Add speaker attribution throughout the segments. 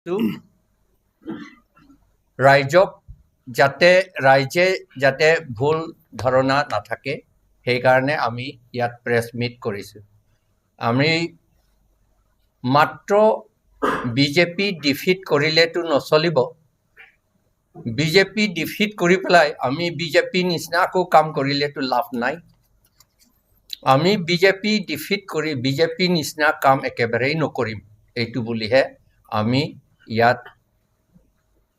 Speaker 1: বস্তু ৰাইজক ৰাইজে যাতে ভুল ধাৰণা নাথাকে সেইকাৰণে আমি ইয়াত প্ৰেছ মিট কৰিছোঁ আমি মাত্ৰ বিজেপি ডিফিট কৰিলেতো নচলিব বিজেপি ডিফিট কৰি পেলাই আমি বিজেপি নিচিনা আকৌ কাম কৰিলেতো লাভ নাই আমি বিজেপি ডিফিট কৰি বিজেপি নিচিনা কাম একেবাৰেই নকৰিম এইটো বুলিহে আমি ইয়াত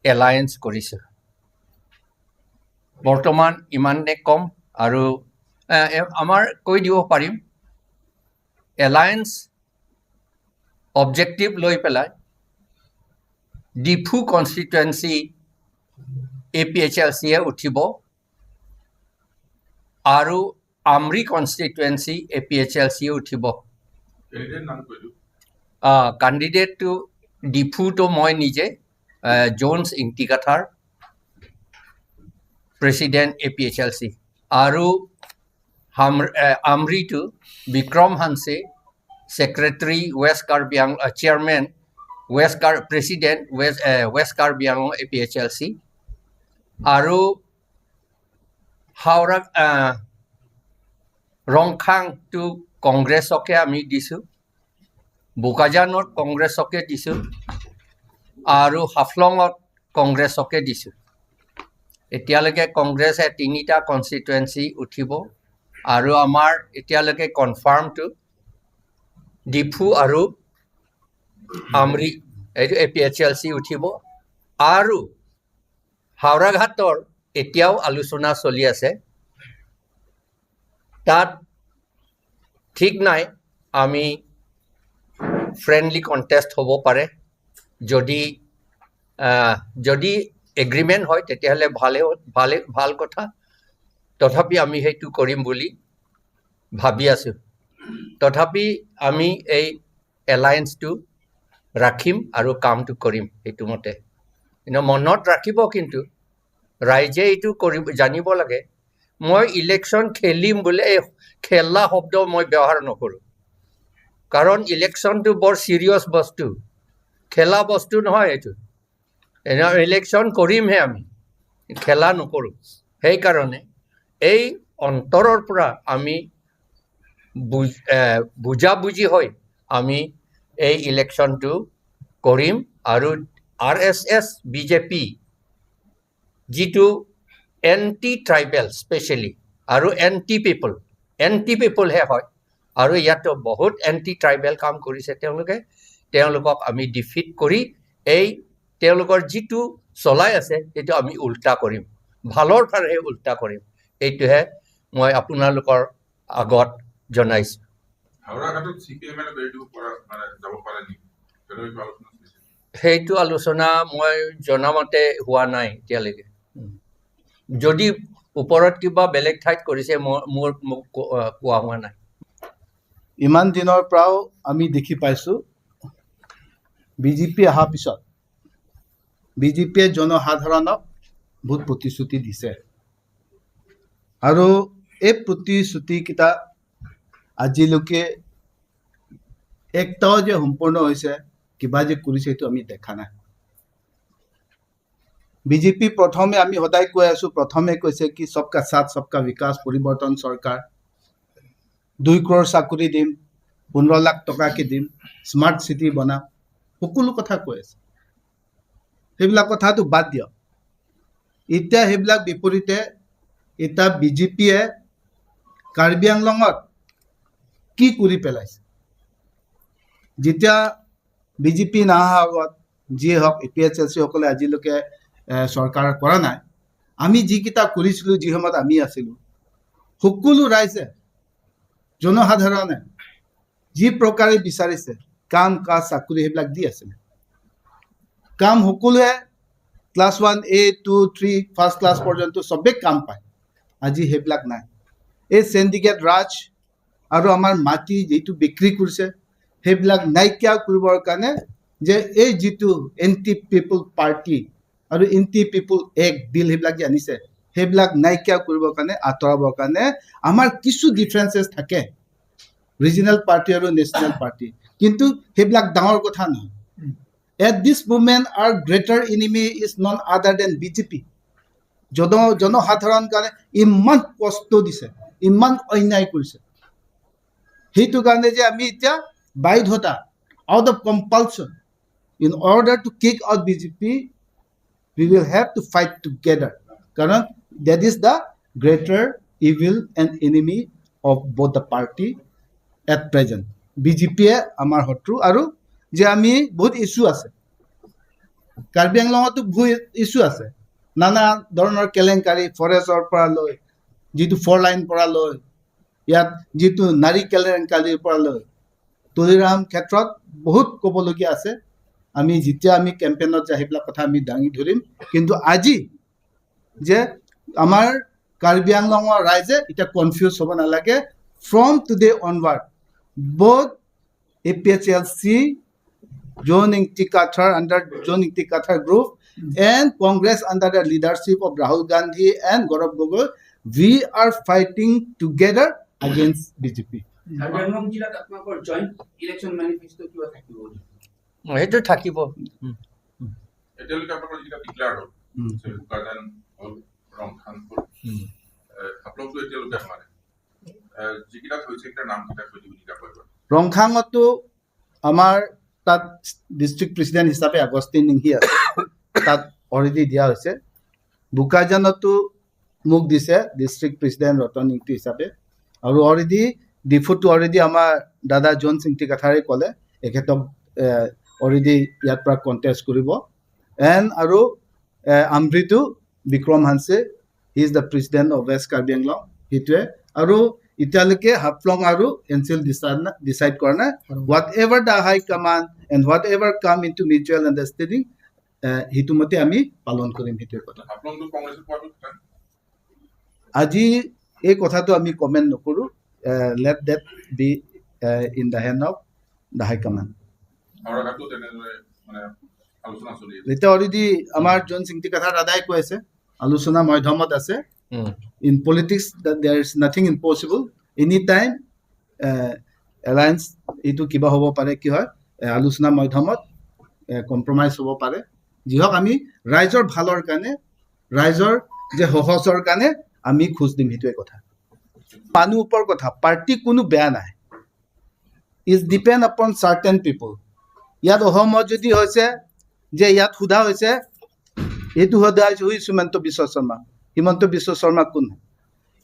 Speaker 1: এলায়েন্স কৰিছোঁ বৰ্তমান ইমানে কম আৰু আমাৰ কৈ দিব পাৰিম এলায়েন্স অবজেক্টিভ লৈ পেলাই ডিফু কনষ্টিটুৱেঞ্চি APHLC উঠিব আৰু আমৰি কনষ্টিটুৱেঞ্চি APHLC উঠিব কেণ্ডিডেটটো ডিফুটো মই নিজে জোনছ ইংটিকাথাৰ প্ৰেচিডেণ্ট APHLC আৰু আমৰিটো বিক্ৰম হানছে Secretary West Karbi Anglong Chairman President West Karbi Anglong APHLC Aru Haura Rongkhang to Congress oke ami disu Bukajanot Congress oke disu Aru Haflongot Congress oke disu Etialeke Congress e tinita constituency uthibo Aru amar etialeke confirm to Diphu আৰু আমৰি এইটো APHLC উঠিব আৰু হাওৰাঘাটৰ এতিয়াও আলোচনা চলি আছে তাত ঠিক নাই আমি ফ্ৰেন্ডলি কন্টেস্ট হ'ব পাৰে যদি এগ্ৰিমেন্ট হয় তেতিয়াহলে ভাল কথা তথাপি আমি হেতু কৰিম বুলি ভাবি আছো তথাপি আমি এই এলায়েন্সটো ৰাখিম আৰু কামটো কৰিম এইটো মতে মনত ৰাখিব কিন্তু ৰাইজে এইটো কৰিব জানিব লাগে মই ইলেকশ্যন খেলিম বুলি খেলা শব্দ মই ব্যৱহাৰ নকৰো কাৰণ ইলেকশ্যনটো বৰ সিৰিয়াছ বস্তু খেলা বস্তু নহয় এইটো ইলেকশ্যন কৰিমহে আমি খেলা নকৰো সেই কাৰণে এই অন্তৰৰ পৰা আমি বুজাবুজি হয় আমি এই ইলেকশ্যনটো কৰিম আৰু RSS BJP যিটো এন্টি ট্ৰাইবেল স্পেশালি আৰু এন্টি পিপল হে হয় আৰু ইয়াতো বহুত এন্টি ট্ৰাইবেল কাম কৰিছে তেওঁলোকক আমি ডিফিট কৰি এই তেওঁলোকৰ যিটো চলাই আছে সেইটো আমি উল্টা কৰিম ভালৰ ফালে উল্টা কৰিম এইটোহে মই আপোনালোকৰ আগত জনাইছো
Speaker 2: হাওৰাঘাটত CPM এ বেৰিটো পৰা মানে যাব পাৰে নি
Speaker 1: সেইটো আলোচনা মই জনামতে হোৱা নাই এতিয়ালৈকে যদি ওপৰত কিবা বেলেগ ঠাইত কৰিছে মোৰ কোৱা হোৱা নাই
Speaker 3: ইমান দিনৰ পৰাও আমি দেখি পাইছো বিজেপি অহাৰ পিছত বিজেপিয়ে জনসাধাৰণক বহুত প্ৰতিশ্ৰুতি দিছে আৰু এই প্ৰতিশ্ৰুতি কিটা আজিলৈকে একটাও যে সম্পূৰ্ণ হৈছে কিবা যে কৰিছে এইটো আমি দেখা নাই বিজেপি প্ৰথমে আমি সদায় কৈ আছো প্ৰথমে কৈছে কি সবকা সাথ সবকা বিকাশ পৰিৱৰ্তন চৰকাৰ 2 crore চাকৰি দিম 15 লাখ টকা কি দিম স্মাৰ্ট সিটি বনাম সকলো কথা কৈ আছে সেইবিলাক কথাটো বাদ দিয় এতিয়া সেইবিলাক বিপৰীতে এটা বিজেপিয়ে কাৰ্বি আংলঙত কি কৰি পেলাইছে যেতিয়া বিজেপি নাহা আগত যি হক APHLC সকলে আজিলৈকে সৰকাৰ কৰা নাই আমি যি কিটা কৰিছিলো যি সময়ত আমি আছিলো সকলো ৰাইজে জনসাধাৰণে যি প্ৰকাৰে বিচাৰিছে কাম কাজ চাকৰি হেবিলাক দি আছে কাম সকলোৱে ক্লাস 1 A 2 3 ফাৰ্স্ট ক্লাস পৰ্যন্ত সবে কাম পায় আজি হেবিলাক নাই এই সিন্ডিকেট ৰাজ আৰু আমাৰ মাটি যেটো বিক্ৰী কৰিছে হেবিলাক নাইকিয়া কৰিবৰ কাৰণে যে এই যেটো এন্টি পিপল পাৰ্টি আৰু এন্টি পিপল এক বিল হেবিলাক জানিছে হেবিলাক নাইকিয়া কৰিবৰ কাৰণে আতৰাবৰ কাৰণে আমাৰ কিছু ডিফাৰেন্সেস থাকে ৰিজনাল পাৰ্টি আৰু নেশনাল পাৰ্টি কিন্তু হেবিলাক ডাঙৰ কথা নহয় At this moment, our greater enemy is none other than BJP. জনসাধাৰণ কাৰণে ইমান কষ্ট দিছে, ইমান অন্যায় কৰিছে, সেইটো কাৰণে যে আমি এতিয়া বাধ্যতা, out of compulsion, in order to kick out BJP, we will have to fight together. Karan, that is the greater evil and enemy of both the party at present. BJP amar hotru aru je ami bahut issue ase. Karbi Anglongতো bahut issue ase. Nana ধৰণৰ কেলেংকাৰী ফৰেষ্টৰ পৰা লৈ যিটো 4 line পৰা লৈ ইয়াত যিটো নাৰী কেলেংকাৰীৰ পৰা লৈ তুলিৰাম ক্ষেত্ৰত বহুত ক'বলগীয়া আছে। আমি যেতিয়া আমি কেম্পেইনত যাই সেইবিলাক কথা আমি দাঙি ধৰিম, কিন্তু আজি যে আমাৰ কাৰ্বি আংলঙৰ ৰাইজে এতিয়া কনফিউজ হ'ব নালাগে। From today onward both APHLC, John Ingti Kathar under John Ingti Kathar group and Congress under the leadership of Rahul Gandhi and Gaurav Gogoi, we are fighting together against BJP.
Speaker 4: Karbi Anglong জিলাত আপোনালোকৰ joint election manifesto কিবা থাকিব?
Speaker 1: সেইটো থাকিব।
Speaker 2: এতিয়ালৈকে আপোনালোকৰ যিকেইটা declare হ'ল, বুকাজান হ'ল, ৰংখান হ'ল, আপোনালোকতো এতিয়ালৈকে হোৱা নাই। যিকেইটা হৈছে সেইকেইটাৰ নাম কেইটা কৈ দিব নিকা কৰিব।
Speaker 3: ৰংখাঙতো আমাৰ তাত ডিষ্ট্ৰিক্ট প্ৰেচিডেণ্ট হিচাপে আগষ্টিন নিংহি আছে, তাত অলৰেডি দিয়া হৈছে। বুকাজানতো মোক দিছে ডিষ্ট্ৰিক্ট প্ৰেচিডেণ্ট ৰতন নিংটি হিচাপে, আৰু অলৰেডি ডিফুটো অলৰেডি আমাৰ দাদা জন সিংটি কাথাৰে ক'লে এখেতক অলৰেডি ইয়াৰ পৰা কণ্টেষ্ট কৰিব। এণ্ড আৰু Amritu Bikram Hanse, he is the president of west Karbi Anglong, সেইটোৱে। আৰু এতিয়ালৈকে হাফলং আৰু এনচিল ডিচাইড কৰা নাই। Whatever the high command and whatever come into mutual understanding, সেইটো মতে আমি পালন কৰিম, সেইটোৱে কথা।
Speaker 2: আপোনালোকতো কংগ্ৰেছত পোৱাটো কথা।
Speaker 3: আজি এই কথাটো আমি কমেণ্ট নকৰোঁ, let that be in the hand of the high command.
Speaker 2: আউৰাঘাটো তেনেদৰে মানে আলোচনা চলি আছে।
Speaker 3: এতিয়া অলৰেডি আমাৰ জন সিংটি কথা দাদাই কৈ আছে, আলোচনা মাধ্যমত আছে। In politics, that there is nothing impossible. Anytime alliance itu kiba hobo pare ki hoy আলোচনা মাধ্যমত কম্প্ৰমাইজ হ'ব পাৰে। যি হওক আমি ৰাইজৰ ভালৰ কাৰণে, ৰাইজৰ যে সহজৰ কাৰণে আমি খোজ দিম, সেইটোৱে কথা। মানুহ ওপৰ কথা, পাৰ্টি কোনো বেয়া নাই, ইজ ডিপেণ্ড আপন চাৰ্টেন পিপল। ইয়াত অসমত যদি হৈছে যে ইয়াত সোধা হৈছে, এইটো সোধা হৈছে হিমন্ত বিশ্ব শৰ্মা। হিমন্ত বিশ্ব শৰ্মা কোন হয়?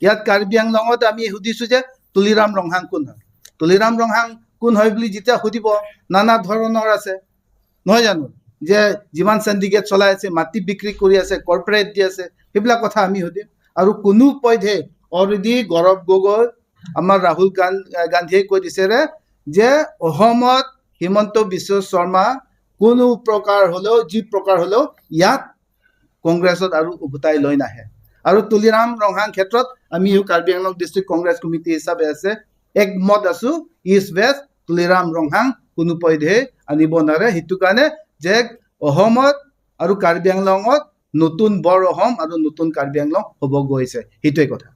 Speaker 3: ইয়াত কাৰ্বি আংলঙত আমি সুধিছোঁ যে তুলিৰাম ৰংহাং কোন হয়? তুলিৰাম ৰংহাং কোন হয় বুলি যেতিয়া সুধিব, নানা ধৰণৰ আছে নহয় জানো, যে যিমান চেণ্ডিকেট চলাই আছে, মাটি বিক্ৰী কৰি আছে, কৰ্পৰেট দি আছে, সেইবিলাক কথা আমি সুধিম। আৰু কোনো পধ্যে অলৰেডি গৌৰৱ গগৈ, আমাৰ ৰাহুল গান্ধীয়ে কৈ দিছে যে অসমত হিমন্ত বিশ্ব শৰ্মা কোনো প্ৰকাৰ হ'লেও, যি প্ৰকাৰ হ'লেও ইয়াত কংগ্ৰেছত আৰু উভতাই লৈ নাহে। আৰু তুলিৰাম ৰংহাং ক্ষেত্ৰত আমি কাৰ্বি আংলং ডিষ্ট্ৰিক্ট কংগ্ৰেছ কমিটি হিচাপে আছে একমত আছো, ইষ্ট ৱেষ্ট তুলিৰাম ৰংহাং কোনো পধ্যে আনিব নোৱাৰে। সেইটো কাৰণে যে অসমত আৰু কাৰ্বি আংলঙত নতুন বৰ অসম আৰু নতুন কাৰ্বি আংলং হ'ব গৈছে, সেইটোৱে কথা।